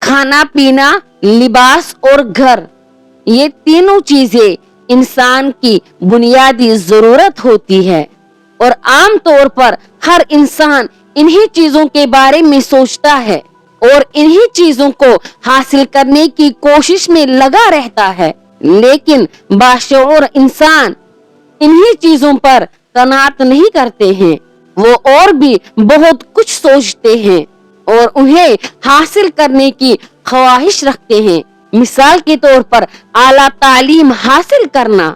खाना पीना, लिबास और घर, ये तीनों चीजें इंसान की बुनियादी जरूरत होती है और आम तौर पर हर इंसान इन्हीं चीजों के बारे में सोचता है और इन्हीं चीजों को हासिल करने की कोशिश में लगा रहता है। लेकिन बाशऊर इंसान इन्हीं चीजों पर कनात नहीं करते हैं, वो और भी बहुत कुछ सोचते हैं और उन्हें हासिल करने की ख्वाहिश रखते हैं। मिसाल के तौर पर आला तालीम हासिल करना,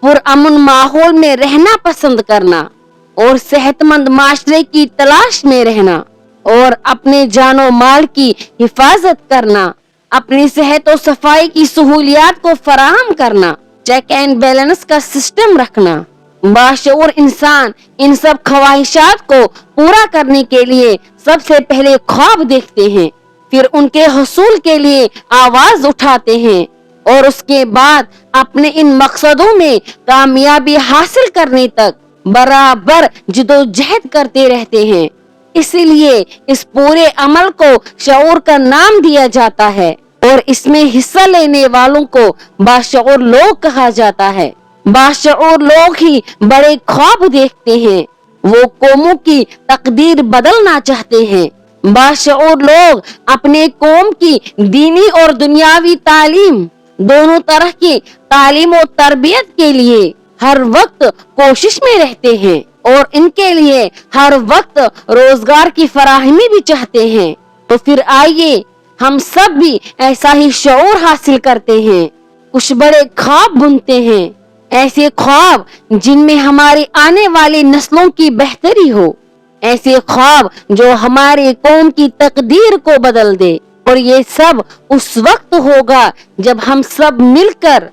पुरअमन माहौल में रहना पसंद करना और सेहतमंद माशरे की तलाश में रहना और अपने जानो माल की हिफाजत करना, अपनी सेहत और सफाई की सहूलियात को फराहम करना, चेक एंड बैलेंस का सिस्टम रखना। बाशऊर इंसान इन सब ख्वाहिशात को पूरा करने के लिए सबसे पहले ख्वाब देखते हैं, फिर उनके हसूल के लिए आवाज उठाते हैं और उसके बाद अपने इन मकसदों में कामयाबी हासिल करने तक बराबर जिदोजहद करते रहते हैं। इसीलिए इस पूरे अमल को शऊर का नाम दिया जाता है और इसमें हिस्सा लेने वालों को बाशऊर लोग कहा जाता है। बाशऊर लोग ही बड़े ख्वाब देखते हैं, वो कौमों की तकदीर बदलना चाहते हैं। बाशऊर लोग अपने कौम की दीनी और दुनियावी तालीम, दोनों तरह की तालीम और तरबियत के लिए हर वक्त कोशिश में रहते हैं और इनके लिए हर वक्त रोजगार की फराहमी भी चाहते हैं। तो फिर आइए हम सब भी ऐसा ही शऊर हासिल करते हैं, कुछ बड़े ख्वाब बुनते हैं, ऐसे ख्वाब जिनमें हमारी आने वाली नस्लों की बेहतरी हो, ऐसे ख्वाब जो हमारे कौम की तकदीर को बदल दे। और ये सब उस वक्त होगा जब हम सब मिलकर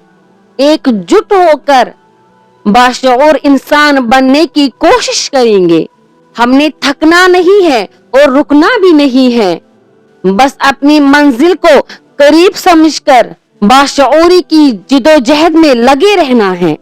एकजुट होकर बाशऊर इंसान बनने की कोशिश करेंगे। हमने थकना नहीं है और रुकना भी नहीं है, बस अपनी मंजिल को करीब समझकर बाशऊरी की जिदोजहद में लगे रहना है।